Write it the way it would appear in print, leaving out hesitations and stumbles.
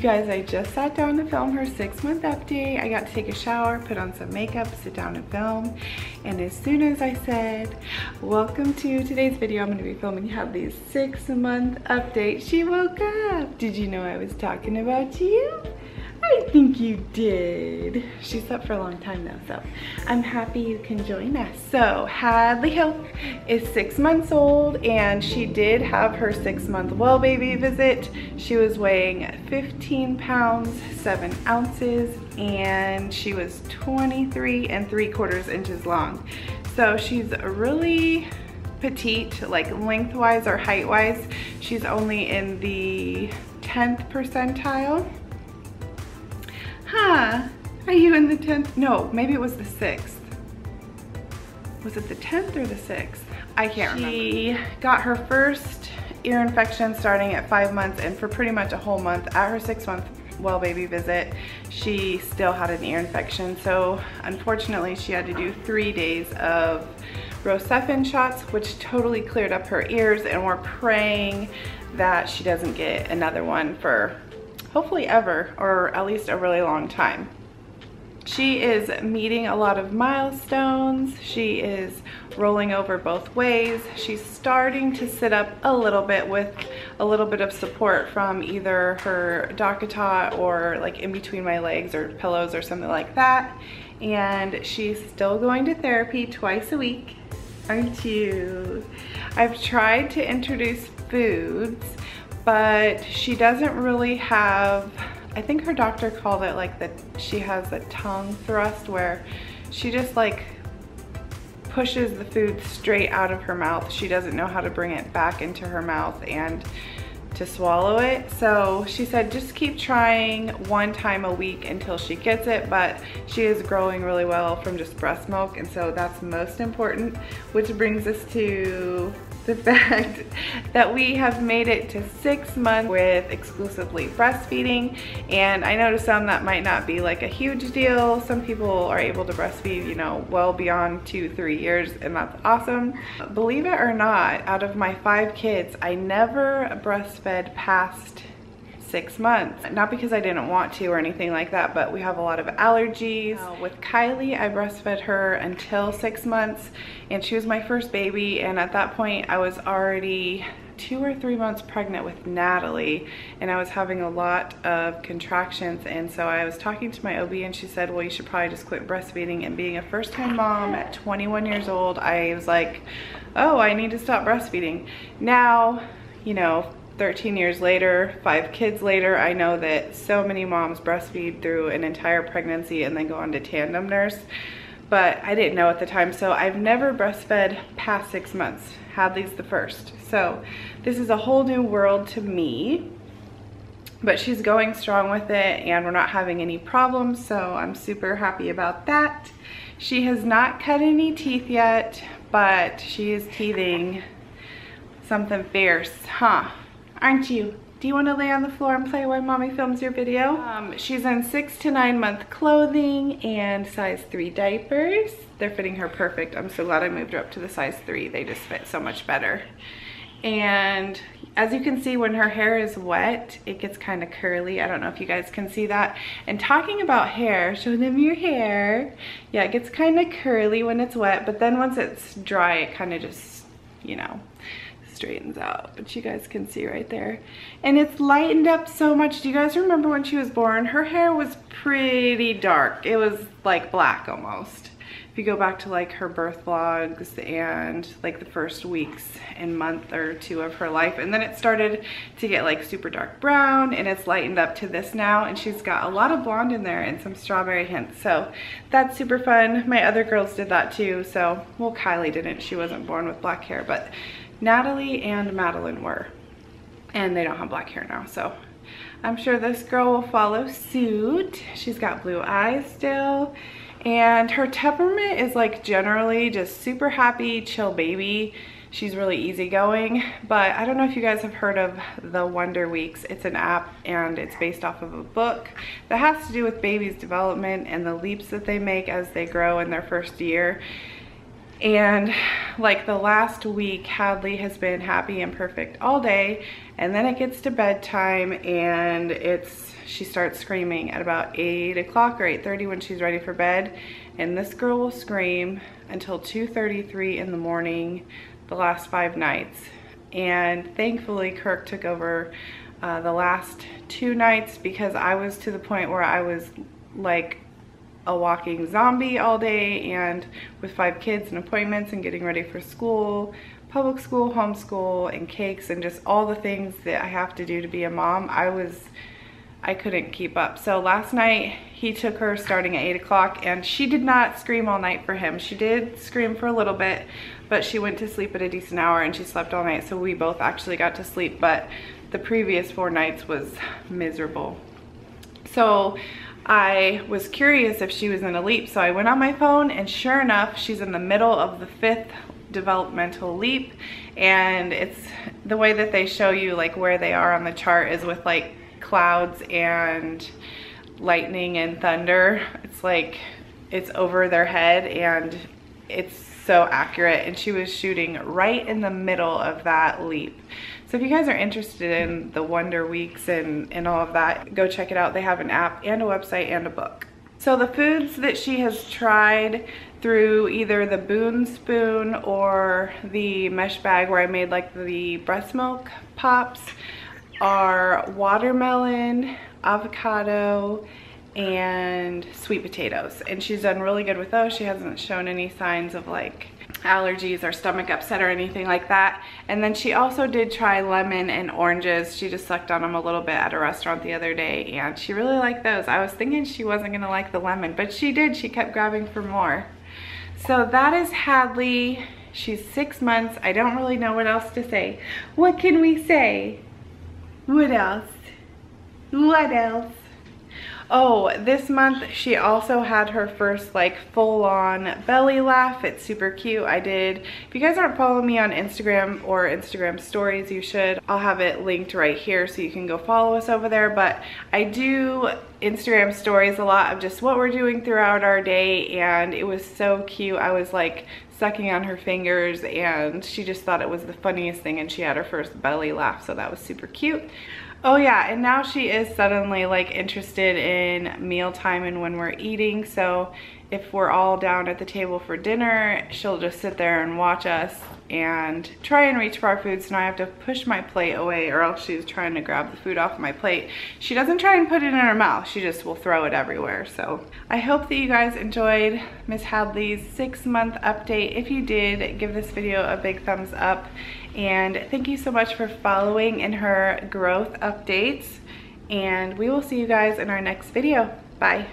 guys, I just sat down to film her 6-month update. I got to take a shower, put on some makeup, sit down and film. And as soon as I said, welcome to today's video, I'm gonna be filming Hadley's 6-month update, she woke up. Did you know I was talking about you? I think you did. She slept for a long time though, so I'm happy you can join us. So Hadley Hope is 6 months old, and she did have her 6-month well baby visit. She was weighing 15 pounds, 7 ounces, and she was 23 3/4 inches long. So she's really petite, like lengthwise or height-wise. She's only in the 10th percentile. Huh, are you in the 10th? No, maybe it was the 6th. Was it the 10th or the 6th? I can't remember. She got her first ear infection starting at 5 months, and for pretty much a whole month at her 6-month well baby visit, she still had an ear infection. So unfortunately, she had to do 3 days of Rocephin shots, which totally cleared up her ears, and we're praying that she doesn't get another one for hopefully ever, or at least a really long time. She is meeting a lot of milestones. She is rolling over both ways. She's starting to sit up a little bit with a little bit of support from either her DockATot or like in between my legs or pillows or something like that. And she's still going to therapy twice a week, aren't you? I've tried to introduce foods, but she doesn't really have, I think her doctor called it like that she has the tongue thrust, where she just like pushes the food straight out of her mouth. She doesn't know how to bring it back into her mouth and to swallow it. So she said just keep trying 1 time a week until she gets it, but she is growing really well from just breast milk, and so that's most important, which brings us to the fact that we have made it to 6 months with exclusively breastfeeding. And I know to some that might not be like a huge deal. Some people are able to breastfeed, you know, well beyond 2-3 years, and that's awesome. Believe it or not, out of my 5 kids, I never breastfed past 6 months. Not because I didn't want to or anything like that, but we have a lot of allergies. With Kylie, I breastfed her until 6 months, and she was my first baby, and at that point I was already 2 or 3 months pregnant with Natalie, and I was having a lot of contractions. And so I was talking to my OB, and she said, well, you should probably just quit breastfeeding. And being a first-time mom at 21 years old, I was like, oh, I need to stop breastfeeding. Now, you know, 13 years later, 5 kids later, I know that so many moms breastfeed through an entire pregnancy and then go on to tandem nurse, but I didn't know at the time. So I've never breastfed past 6 months. Hadley's the first. So this is a whole new world to me, but she's going strong with it, and we're not having any problems, so I'm super happy about that. She has not cut any teeth yet, but she is teething something fierce, huh? Aren't you? Do you want to lay on the floor and play while mommy films your video? She's in 6 to 9 month clothing and size 3 diapers. They're fitting her perfect. I'm so glad I moved her up to the size 3. They just fit so much better. And as you can see, when her hair is wet, it gets kind of curly. I don't know if you guys can see that. And talking about hair, show them your hair. Yeah, it gets kind of curly when it's wet, but then once it's dry, it kind of just, you know, straightens out, but you guys can see right there. And it's lightened up so much. Do you guys remember when she was born? Her hair was pretty dark. It was like black almost. If you go back to like her birth vlogs and like the first weeks and month or 2 of her life, and then it started to get like super dark brown, and it's lightened up to this now, and she's got a lot of blonde in there and some strawberry hints, so that's super fun. My other girls did that too. So, well, Kylie didn't, she wasn't born with black hair, but Natalie and Madeline were, and they don't have black hair now, so I'm sure this girl will follow suit. She's got blue eyes still, and her temperament is like generally just super happy, chill baby. She's really easygoing, but I don't know if you guys have heard of the Wonder Weeks. It's an app, and it's based off of a book that has to do with babies' development and the leaps that they make as they grow in their first year. And like the last week, Hadley has been happy and perfect all day, and then it gets to bedtime and it's she starts screaming at about 8 o'clock or 8:30 when she's ready for bed. And this girl will scream until 2:33 in the morning the last 5 nights. And thankfully Kirk took over the last 2 nights, because I was to the point where I was like a walking zombie all day, and with 5 kids and appointments and getting ready for school, public school, homeschool, and cakes, and just all the things that I have to do to be a mom, I couldn't keep up. So last night he took her starting at 8 o'clock, and she did not scream all night for him. She did scream for a little bit, but she went to sleep at a decent hour and she slept all night, so we both actually got to sleep. But the previous 4 nights was miserable. So I was curious if she was in a leap, so I went on my phone, and sure enough, she's in the middle of the 5th developmental leap. And it's the way that they show you like where they are on the chart is with like clouds and lightning and thunder. It's like it's over their head, and it's so accurate. And she was shooting right in the middle of that leap. So if you guys are interested in the Wonder Weeks and all of that, go check it out. They have an app and a website and a book. So the foods that she has tried through either the Boone Spoon or the mesh bag where I made like the breast milk pops are watermelon, avocado, and sweet potatoes. And she's done really good with those. She hasn't shown any signs of like allergies or stomach upset or anything like that. And then she also did try lemon and oranges. She just sucked on them a little bit at a restaurant the other day, and she really liked those. I was thinking she wasn't gonna like the lemon, but she did. She kept grabbing for more. So that is Hadley. She's 6 months. I don't really know what else to say. What can we say? What else? What else? Oh, this month she also had her first like full-on belly laugh. It's super cute. If you guys aren't following me on Instagram or Instagram stories, you should. I'll have it linked right here so you can go follow us over there. But I do Instagram stories a lot of just what we're doing throughout our day, and it was so cute. I was like sucking on her fingers, and she just thought it was the funniest thing, and she had her first belly laugh, so that was super cute. Oh yeah, and now she is suddenly like interested in mealtime and when we're eating. So if we're all down at the table for dinner, she'll just sit there and watch us and try and reach for our food. So now I have to push my plate away, or else she's trying to grab the food off my plate. She doesn't try and put it in her mouth. She just will throw it everywhere. So I hope that you guys enjoyed Miss Hadley's 6-month update. If you did, give this video a big thumbs up. And thank you so much for following in her growth updates. And we will see you guys in our next video. Bye.